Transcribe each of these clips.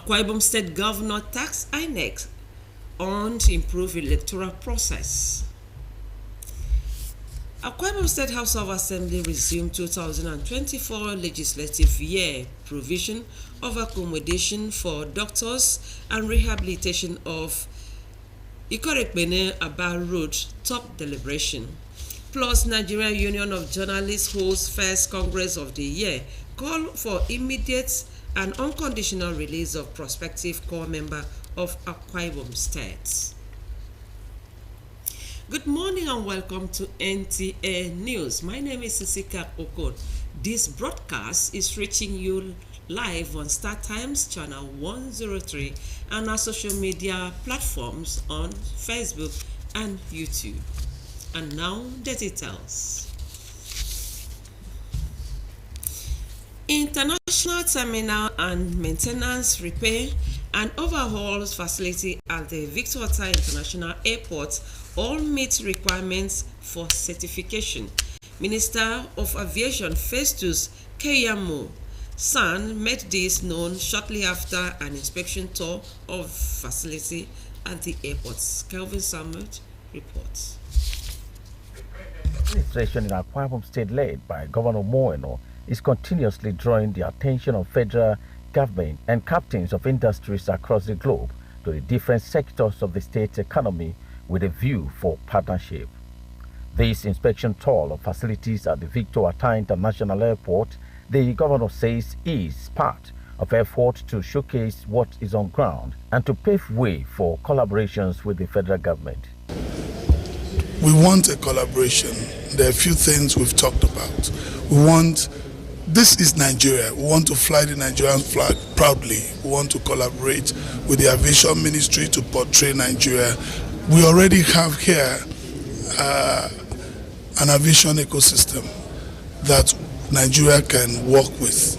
Akwa Ibom State Governor tasked INEC on to improve electoral process. Akwa Ibom State House of Assembly resumed 2024 legislative year provision of accommodation for doctors and rehabilitation of Ikorekpene Aba Road top deliberation. Plus, Nigerian Union of Journalists holds first Congress of the year call for immediate and unconditional release of prospective core member of Akwa Ibom State. Good morning and welcome to NTA News. My name is Sisika Okon. This broadcast is reaching you live on Star Times channel 103 and our social media platforms on Facebook and YouTube. And now the details. International Terminal and Maintenance Repair and Overhauls Facility at the Victor Ota International Airport all meet requirements for certification. Minister of Aviation Festus Keyamo San made this known shortly after an inspection tour of facility at the airports. Kelvin Samuel reports. Administration in Akwa Ibom State, led by Governor Moeno, is continuously drawing the attention of federal government and captains of industries across the globe to the different sectors of the state's economy with a view for partnership. This inspection tour of facilities at the Victor Ota International Airport, the governor says, is part of effort to showcase what is on ground and to pave way for collaborations with the federal government. We want a collaboration. There are a few things we've talked about. This is Nigeria. We want to fly the Nigerian flag proudly. We want to collaborate with the aviation ministry to portray Nigeria. We already have here an aviation ecosystem that Nigeria can work with,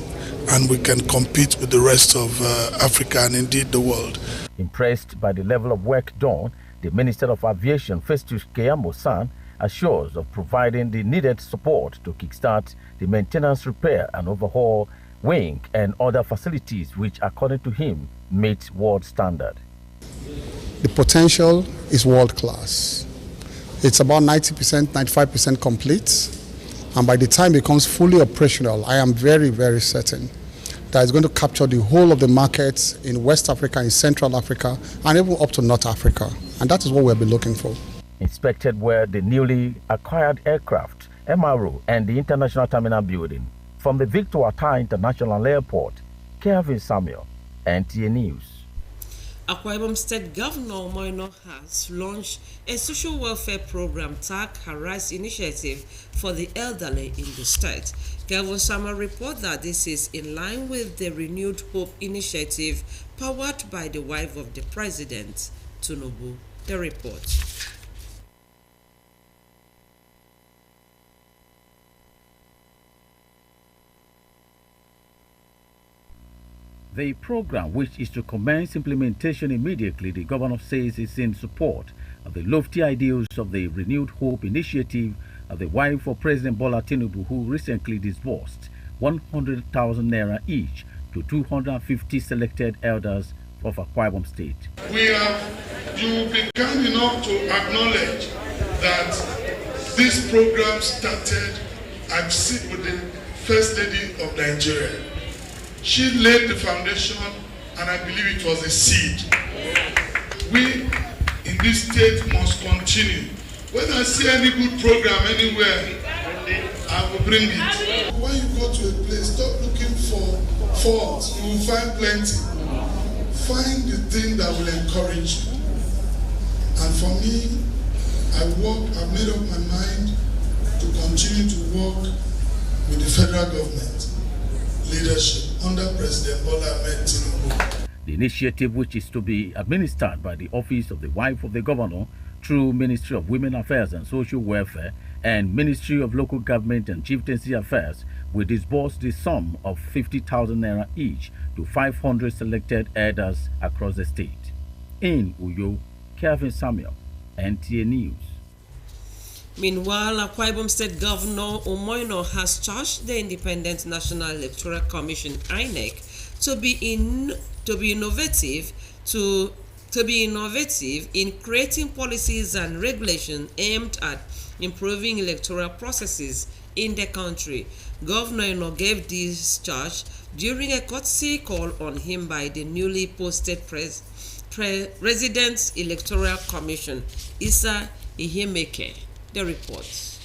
and we can compete with the rest of Africa and indeed the world. Impressed by the level of work done, the Minister of Aviation, Festus Keyamo San, assures of providing the needed support to kickstart the maintenance, repair and overhaul wing and other facilities which, according to him, meet world standard. The potential is world class. It's about 90%, 95% complete. And by the time it becomes fully operational, I am very, very certain that it's going to capture the whole of the markets in West Africa, in Central Africa, and even up to North Africa. And that is what we'll be looking for. Inspected were the newly acquired aircraft, MRO, and the International Terminal building. From the Victor Ota International Airport, Kelvin Samuel, NTA News. Akwa Ibom State Governor Moeno has launched a social welfare program tagged Harris Initiative for the elderly in the state. Kelvin Samuel reports that this is in line with the Renewed Hope Initiative powered by the wife of the President, Tinubu. The report. The program, which is to commence implementation immediately, the governor says is in support of the lofty ideals of the Renewed Hope Initiative of the wife of President Bola Tinubu, who recently disbursed 100,000 naira each to 250 selected elders of Akwa Ibom State. You've been kind enough to acknowledge that this program started, I've seen with the First Lady of Nigeria. She laid the foundation, and I believe it was a seed. We in this state must continue. When I see any good program anywhere, I will bring it. When you go to a place, stop looking for faults. You will find plenty. Find the thing that will encourage you. And for me, I've made up my mind to continue to work with the federal government leadership under President Bola Ahmed Tinubu. The initiative, which is to be administered by the Office of the Wife of the Governor through Ministry of Women Affairs and Social Welfare and Ministry of Local Government and Chieftaincy Affairs, will disburse the sum of 50,000 naira each to 500 selected elders across the state. In Uyo, Kelvin Samuel, NTA News. Meanwhile, Akwa Ibom State Governor Moeno has charged the Independent National Electoral Commission (INEC) to be innovative in creating policies and regulations aimed at improving electoral processes in the country. Governor Eno gave this charge during a courtesy call on him by the newly posted Resident Electoral Commission, Issa Ihemeke. The report.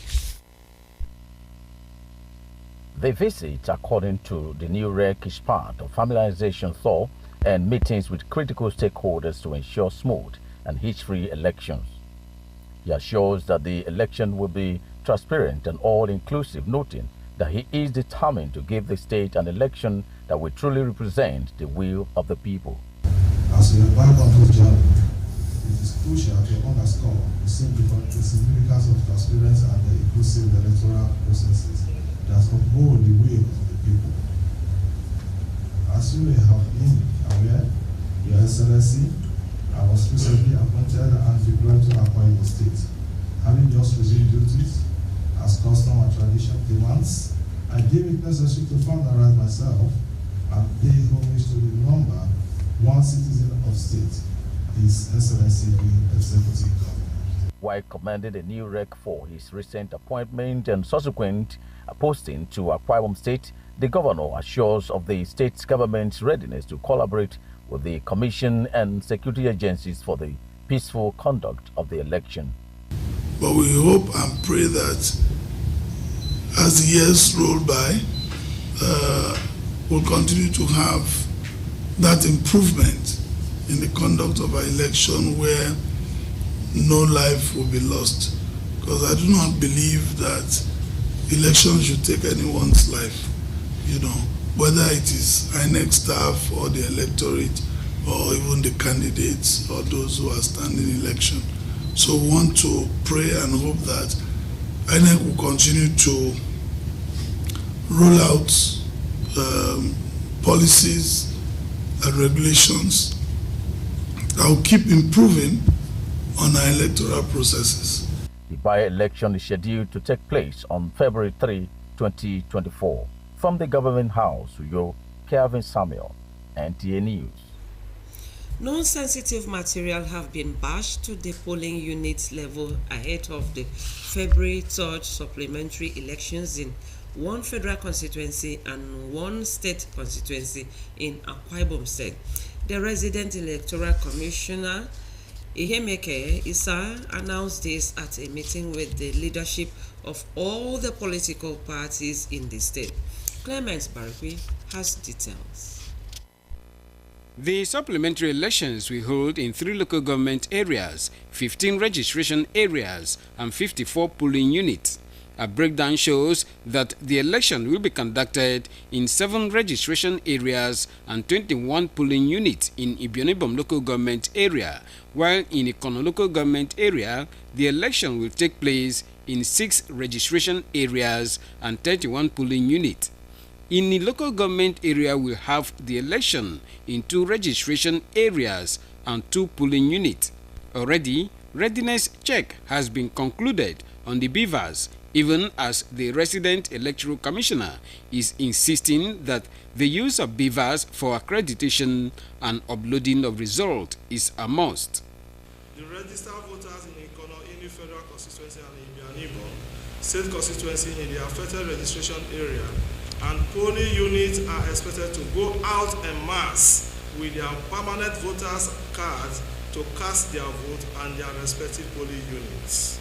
The visit, according to the new REC, is part of familiarization tour and meetings with critical stakeholders to ensure smooth and hitch-free elections. He assures that the election will be transparent and all-inclusive, noting that he is determined to give the state an election that will truly represent the will of the people. As we embark on this journey, it is crucial to underscore the significance of transparent and inclusive electoral processes that uphold the will of the people. As you may have been aware, Your Excellency, I was recently appointed and deployed to Akwa Ibom State. Having just resumed duties, as custom and tradition demands, I deem it necessary to familiarize myself and pay homage to the number one citizen of state, His Excellency the Executive Governor. While commending the new REC for his recent appointment and subsequent posting to Akwa Ibom State, the governor assures of the state's government's readiness to collaborate with the commission and security agencies for the peaceful conduct of the election. But we hope and pray that as the years roll by, we'll continue to have that improvement in the conduct of our election where no life will be lost. Because I do not believe that elections should take anyone's life, whether it is INEC staff or the electorate or even the candidates or those who are standing election. So we want to pray and hope that INEC will continue to roll out policies and regulations that will keep improving on our electoral processes. The by-election is scheduled to take place on February 3, 2024. From the Government House, Uyo, Kelvin Samuel, NTA News. Non-sensitive material have been bashed to the polling unit level ahead of the February 3rd supplementary elections in one federal constituency and one state constituency in Akwa Ibom State. The resident electoral commissioner, Ihemeke Issa, announced this at a meeting with the leadership of all the political parties in the state. Clement Barikwi has details. The supplementary elections will hold in 3 local government areas, 15 registration areas, and 54 polling units. A breakdown shows that the election will be conducted in 7 registration areas and 21 polling units in Ibionibom local government area, while in Ikono local government area, the election will take place in 6 registration areas and 31 polling units. In the local government area, we have the election in 2 registration areas and 2 polling units. Already, readiness check has been concluded on the beavers, even as the resident electoral commissioner is insisting that the use of beavers for accreditation and uploading of result is a must. The registered voters in Ikono Ini Federal Constituency and Ibionibom State Constituency in the affected registration area and polling units are expected to go out en masse with their permanent voters' cards to cast their vote and their respective polling units.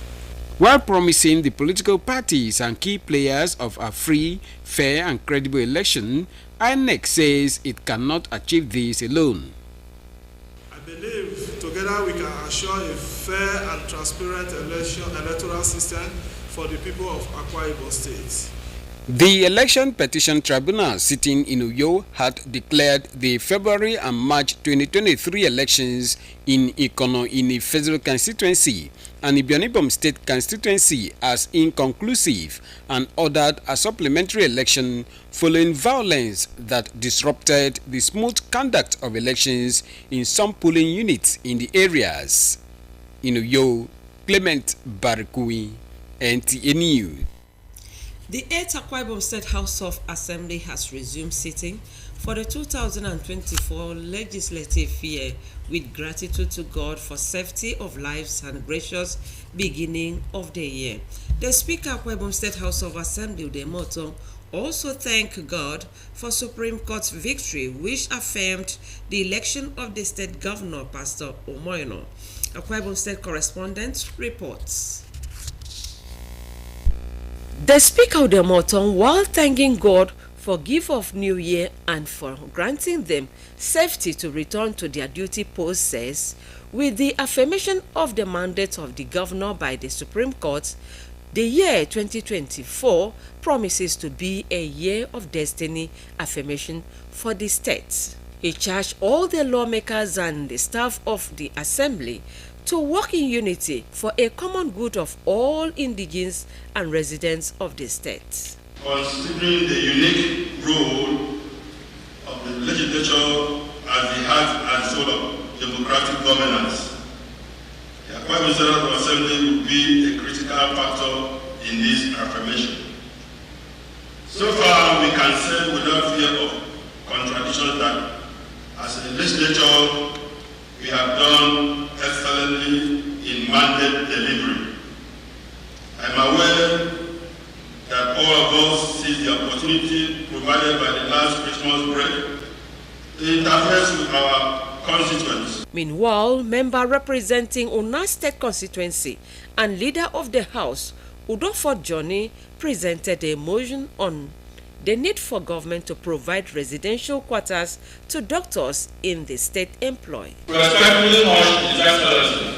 While promising the political parties and key players of a free, fair and credible election, INEC says it cannot achieve this alone. I believe together we can assure a fair and transparent electoral system for the people of Akwa Ibom State. The Election Petition Tribunal sitting in Uyo had declared the February and March 2023 elections in Ikono Ini Federal Constituency and Ibionibom State Constituency as inconclusive and ordered a supplementary election following violence that disrupted the smooth conduct of elections in some polling units in the areas. In Uyo, Clement Barikwi, NTA News. The 8th Akwa Ibom State House of Assembly has resumed sitting for the 2024 legislative year with gratitude to God for safety of lives and gracious beginning of the year. The Speaker of Akwa Ibom State House of Assembly, Udemoto, also thanked God for Supreme Court's victory, which affirmed the election of the state governor, Pastor Omoyeno. Akwa Ibom State correspondent reports. The Speaker of the Moton, while thanking God for gift of New Year and for granting them safety to return to their duty post, says, with the affirmation of the mandate of the governor by the Supreme Court, the year 2024 promises to be a year of destiny affirmation for the state. He charged all the lawmakers and the staff of the assembly to work in unity for a common good of all indigents and residents of the state. Considering the unique role of the legislature as the heart and soul of democratic governance, the Akwa Ibom State House of Assembly will be a critical factor in this affirmation. So far, we can say without fear of contradiction that as a legislature, we have done excellently in mandate delivery. I am aware that all of us see the opportunity provided by the last Christmas break to interface with our constituents. Meanwhile, member representing Una State constituency and leader of the House, Udofo Johnny, presented a motion on the need for government to provide residential quarters to doctors in the state employ. We respectfully urge His Excellency,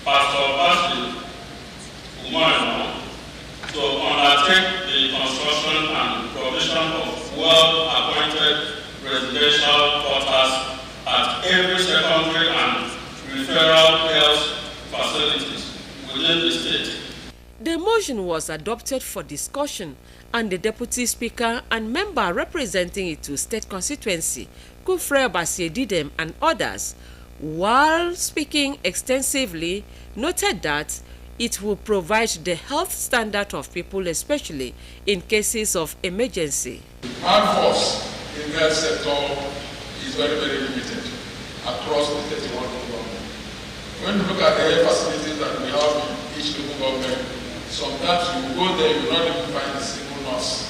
Pastor Basil Umaru, to undertake the construction and provision of well-appointed residential quarters at every secondary and referral health facilities within the state. The motion was adopted for discussion, and the Deputy Speaker and member representing it to state constituency, Kufre Basiedidem and others, while speaking extensively, noted that it will provide the health standard of people, especially in cases of emergency. Manforce in the health sector is very, very limited across the 31 government. When you look at the health facilities that we have in each local government, sometimes you go there, you will not even find a single nurse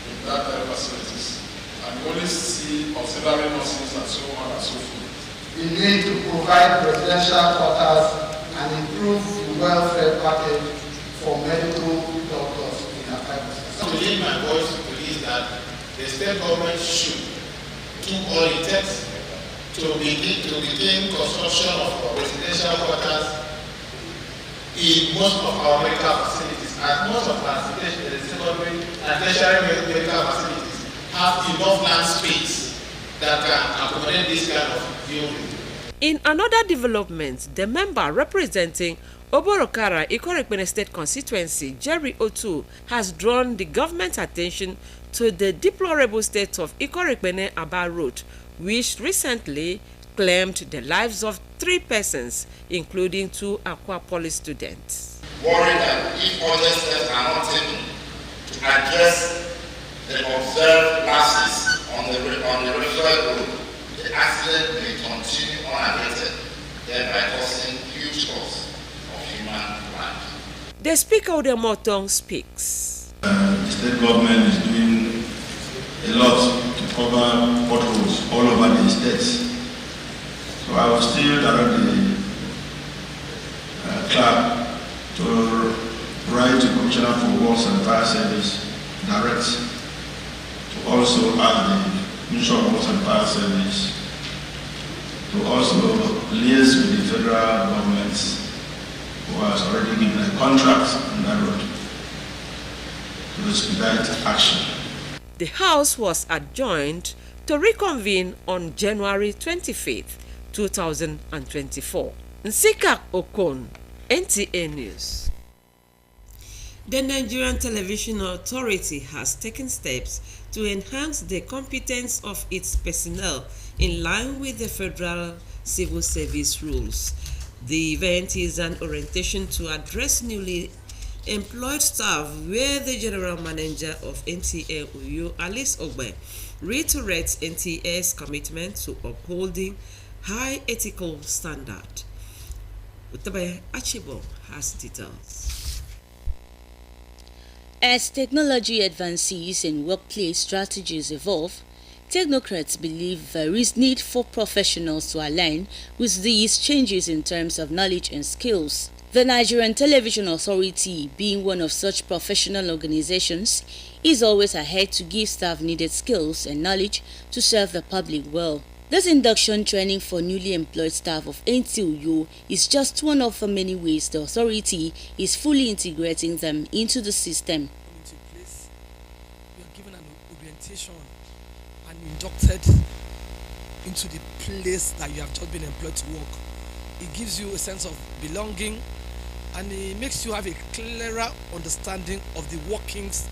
in that health facilities. And you only see auxiliary nurses and so on and so forth. We need to provide residential quarters and improve the welfare package for medical doctors in Akwa Ibom State. To lead my voice to is that the state government should do all it takes to begin construction of residential quarters in most of our medical facilities, as most of our secondary and tertiary medical facilities have enough land space that can accommodate this kind of building. In another development, the member representing Oborokara Ikoro-Ekpene State constituency, Jerry Otu, has drawn the government's attention to the deplorable state of Ikoro-Ekpene Aba Road, which recently claimed the lives of 3 persons, including 2 Akwa Poly students. Worried that if other steps are not taken to address the observed lapses on the referral road, the accident may continue unabated, thereby causing huge loss of human life. The Speaker of the Motong speaks. The state government is doing a lot to cover potholes all over the states. So I will still direct the clerk to write to Commissioner for Works and Fire Service direct to also ask the Minister of Works and Fire Service to also liaise with the federal government who has already given a contract on that road to expedite action. The House was adjourned to reconvene on January 25th, 2024. Nsika Okon, NTA News. The Nigerian Television Authority has taken steps to enhance the competence of its personnel in line with the Federal Civil Service rules. The event is an orientation to address newly employed staff, where the General Manager of NTA Uyo, Alice Ogbe, reiterates NTA's commitment to upholding high ethical standard. Utabe Achibo has details. As technology advances and workplace strategies evolve, technocrats believe there is need for professionals to align with these changes in terms of knowledge and skills. The Nigerian Television Authority, being one of such professional organizations, is always ahead to give staff needed skills and knowledge to serve the public well. This induction training for newly employed staff of NTUU is just one of the many ways the authority is fully integrating them into the system. Into place, you are given an orientation and inducted into the place that you have just been employed to work. It gives you a sense of belonging, and it makes you have a clearer understanding of the workings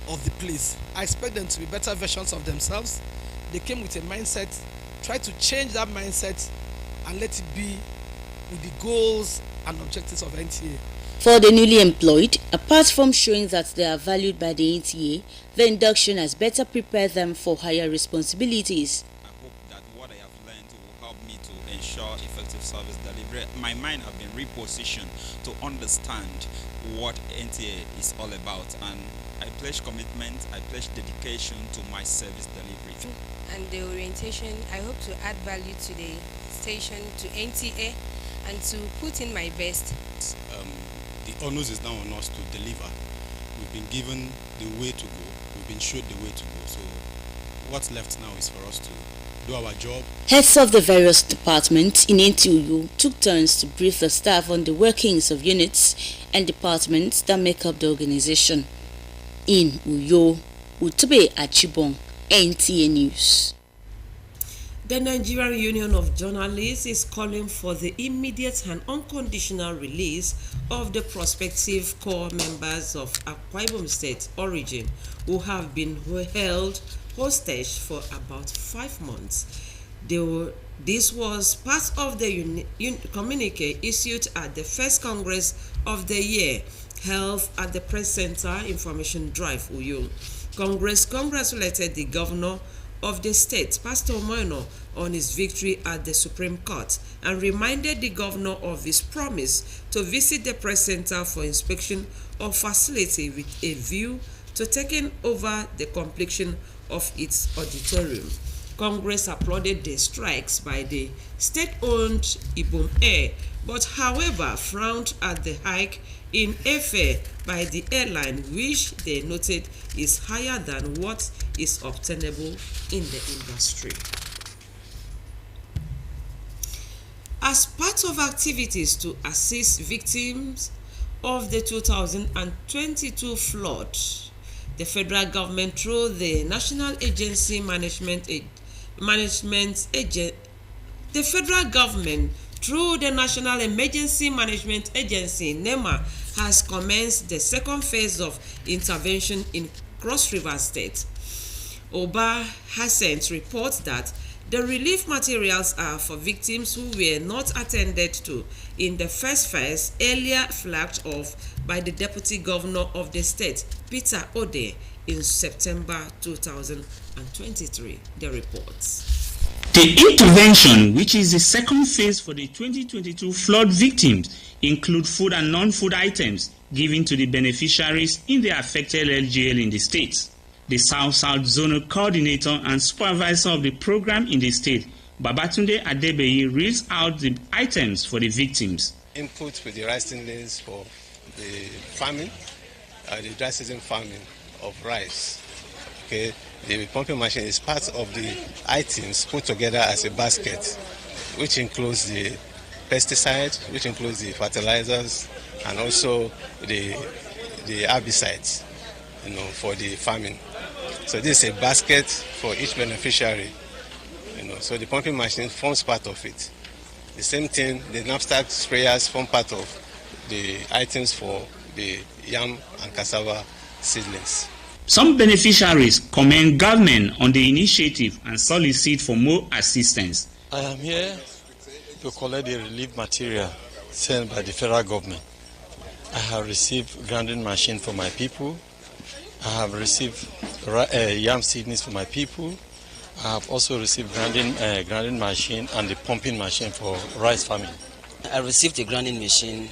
of the place. I expect them to be better versions of themselves. They came with a mindset. Try to change that mindset and let it be with the goals and objectives of NTA. For the newly employed, apart from showing that they are valued by the NTA, the induction has better prepared them for higher responsibilities. I hope that what I have learned will help me to ensure effective service delivery. My mind has been repositioned to understand what NTA is all about, and I pledge commitment, I pledge dedication to my service delivery. And the orientation, I hope to add value to the station, to NTA, and to put in my best. The onus is now on us to deliver. We've been given the way to go, we've been showed the way to go, so what's left now is for us to do our job. Heads of the various departments in NTUU took turns to brief the staff on the workings of units and departments that make up the organization. In Uyo, Utabe Achibong, NTA News. The Nigerian Union of Journalists is calling for the immediate and unconditional release of the prospective core members of Akwa Ibom State origin who have been held hostage for about 5 months. This was part of the communique issued at the first Congress of the year held at the Press Center Information Drive, Uyo. Congress congratulated the governor of the state, Pastor Omoeno, on his victory at the Supreme Court and reminded the governor of his promise to visit the Press Center for inspection of facility with a view to taking over the completion of its auditorium. Congress applauded the strikes by the state-owned Ibom Air, but however frowned at the hike in airfare by the airline, which they noted is higher than what is obtainable in the industry. As part of activities to assist victims of the 2022 flood, the federal government through the National Emergency Management Agency, NEMA, has commenced the second phase of intervention in Cross River State. Oba Hassent reports that the relief materials are for victims who were not attended to in the first phase, earlier flagged off by the Deputy Governor of the state, Peter Ode, in September 2023. The reports. The intervention, which is the second phase for the 2022 flood victims, include food and non-food items given to the beneficiaries in the affected LGL in the state. The South-South Zonal Coordinator and Supervisor of the program in the state, Babatunde Adebeyi, reads out the items for the victims. Input with the rice seedlings for the farming, the dry season farming of rice. Okay. The pumping machine is part of the items put together as a basket, which includes the pesticides, which includes the fertilizers, and also the herbicides, for the farming. So this is a basket for each beneficiary, So the pumping machine forms part of it. The same thing, the knapsack sprayers form part of the items for the yam and cassava seedlings. Some beneficiaries commend government on the initiative and solicit for more assistance. I am here to collect the relief material sent by the federal government. I have received grinding machine for my people. I have received yam seedlings for my people. I have also received grinding machine and the pumping machine for rice farming. I received a grinding machine,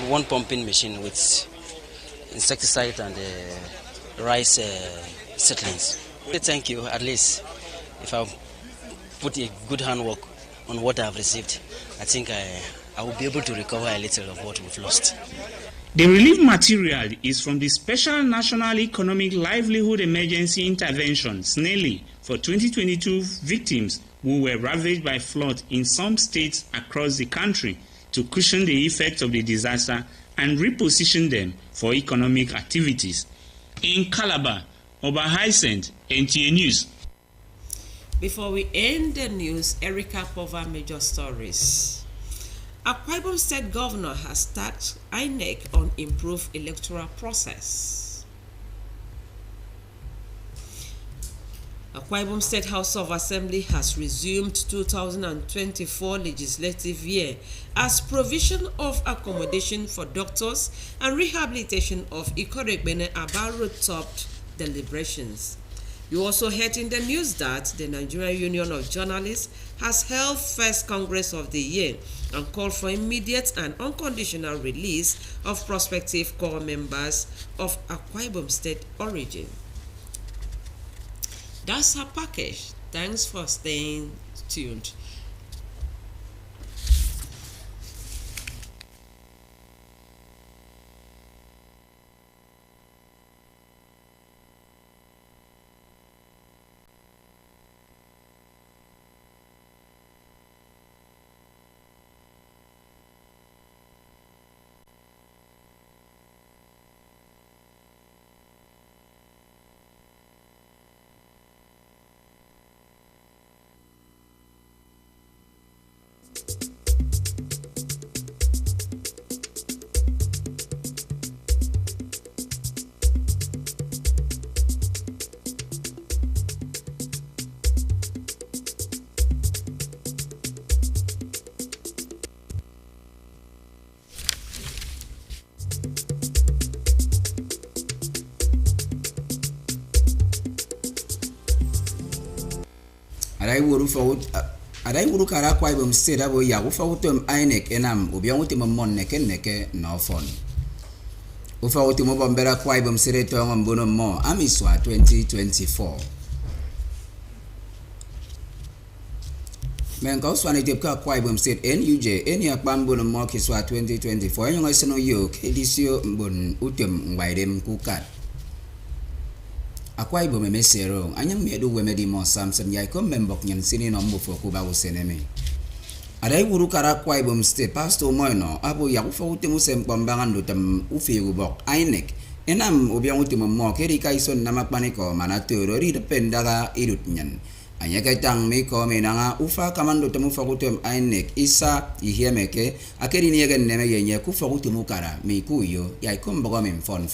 one pumping machine with insecticide and rice seedlings. Thank you. At least if I put a good handwork on what I have received, I think I will be able to recover a little of what we've lost. The relief material is from the Special National Economic Livelihood Emergency Intervention, SNELI, for 2022 victims who were ravaged by flood in some states across the country to cushion the effects of the disaster and reposition them for economic activities. In Calabar, Oba Hyacinth, NTA News. Before we end the news, Erica cover major stories. Akwa Ibom State Governor has tasked INEC on improved electoral process. Akwa Ibom State House of Assembly has resumed 2024 legislative year as provision of accommodation for doctors and rehabilitation of Ikoregbene Abaro topped deliberations. You also heard in the news that the Nigerian Union of Journalists has held first Congress of the year and called for immediate and unconditional release of prospective core members of Akwa Ibom State origin. That's our package. Thanks for staying tuned. Adai wuru kara Akwa Ibom State abo ya ufa utem INEC enam obian utem mon neke na ofon. Ufa utem obombera Akwa Ibom State to ngombono mo amiswa 2024. Menka uswane tepka Akwa Ibom State NUJ eni akpambono mo kiswa 2024 enyo ngaseno yo kedisio mbon utem ngwaidem kukat. Akwa Ibom mesero anyang medu wemedi mo samsam yai ko membok nyen sini nombo foku ba useneme. Adai wuru kara Akwa Ibom State Pastor Moino abo ya ufa utemu sempambangan dutem ufi ubok INEC enam obiang utemu mo keri kaison nama paniko manaturo ri dependaga irut nyen. Anya kaitang mi ko menanga ufa kamando temu fakutem INEC isa ihiemeke akeri niegen neme yenye ku fakutemu kara mi kuyo yai ko mbogo mem fon.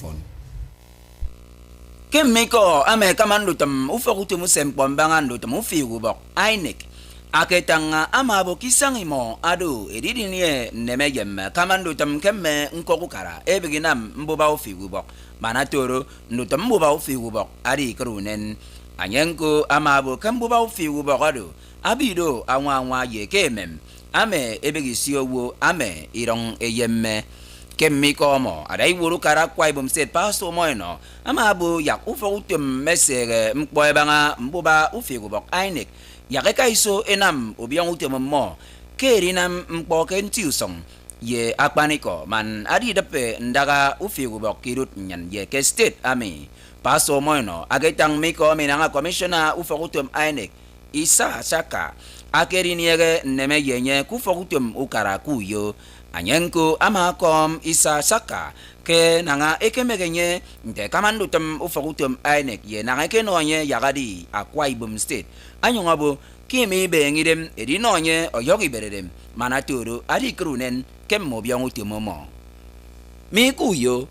Kemiko ame kamando tam ufakutu musem kwambangan tam ufigu bok INEC aketanga amabo kisangimo ado edidinie nemeyem kamando tam kemme nkokukara ebiginam mboba ufigu bok manatoro ndutam mboba ufigu bok adi krunen anyenko amabo kamboba ufigu bok ado abido anwa ye kemem ame ebigisiowo ame irong eyemme Kemiko mo adai wuru kara Akwa Ibom State Pastor Moino amabu yak ufa utem mesere mkpoe banga mboba ufigu bok INEC yakeka iso enam obiang utem mo kerinam mkpoke ntiusong ye akpaniko man adi depe ndaga ufigu bok kirut nyan ye ke state ami Pastor Moino agetang miko minanga commissioner ufa utem INEC Isa Saka akeriniege neme yenye kufa utem ukara kuyo Anyenko amakom Isa Saka ke nanga ekemegenye nte kamando tem ufakutum INEC ye nanga kenonye yagadi Akwa Ibom State anyongabo kimi bengidem edinonye oyogi beredem manaturo adi krunen kemmo biangutumomo mi kuyo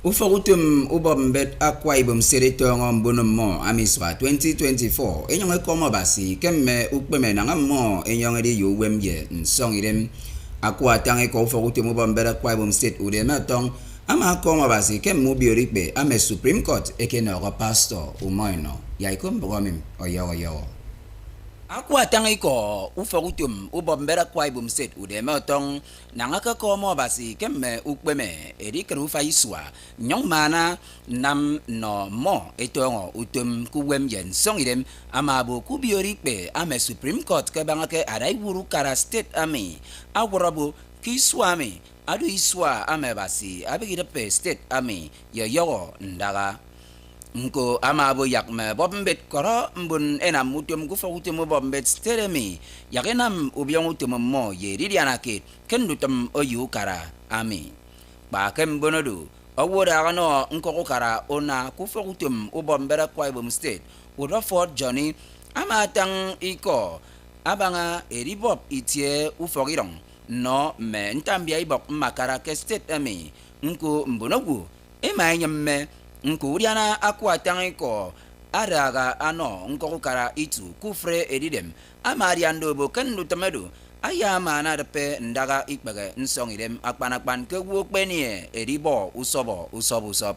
ufakutum ubombet Akwa Ibom State tongo mbono mo amiswa 2024 enyonge komo basi kemme ukpeme nanga mo enyonge di yuwemye nsongidem Akwa tange ko ufakutum ubombet Akwa Ibom State udema tong ama ko mabasi kem mu biorikpe ame Supreme Court ekene ogo pastor umoino ya ikom bogomim oyo akwa tangiko ufokutum ubombera kwa ibum set udeme otong nangaka ko mabasi kemme ukpeme erikre ufa iswa nyong mana nam no mo etongo utum kuwem yen songidem amabo kubiorikpe ame Supreme Court kebangake arai wuru kara state ami aworobo kiswami adu iswa amebasi abigidepe state ami yoyo ndaga nko amabo yakme bombet koro mbun enam mutum gufagutum bombet steremi yakenam ubyong utum mo yeridianake kendutum oyu kara ami ba kembonodu awora gano nko kara ona kufagutum ubombera kwa ibom state Rutherford Johnny amatang iko abanga eribop itie ufogirong no me ntambia ibok makara ke state ami nko mbonogu emanyemme nko uriana akwa tangiko araga ano nko kara itu kufre edidem amariando bo kendu temedu aya mana depe ndaga ikpege nsongidem akpanakpan ke wokpenie eribo usob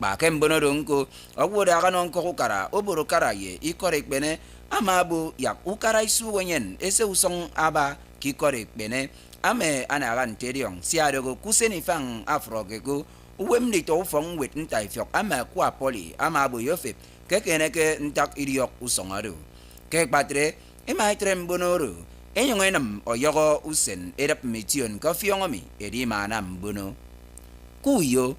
ba kembonodo nko ogwoda gano nko kara oboro kara ye ikore ikpene amabu yak ukara isu wenyen ese usong aba kikore ikpene ame anaga nteriong siadogo kuseni fang afrogego uwem to ufong wit ntai fyok ama kwa poli amabu yofe kekeneke ntak iriok usongado ke patre emaitre mbonoro enyongenam oyogo usen erap metion kafiongomi edi mana mbono kuyo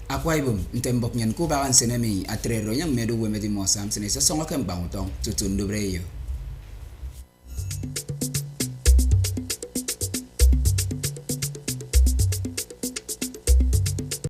Akwa Ibom ntembok nyen kubakan senemi atrero nyang medu wemedi mosam senesa songa kembang utong tutun dobreyo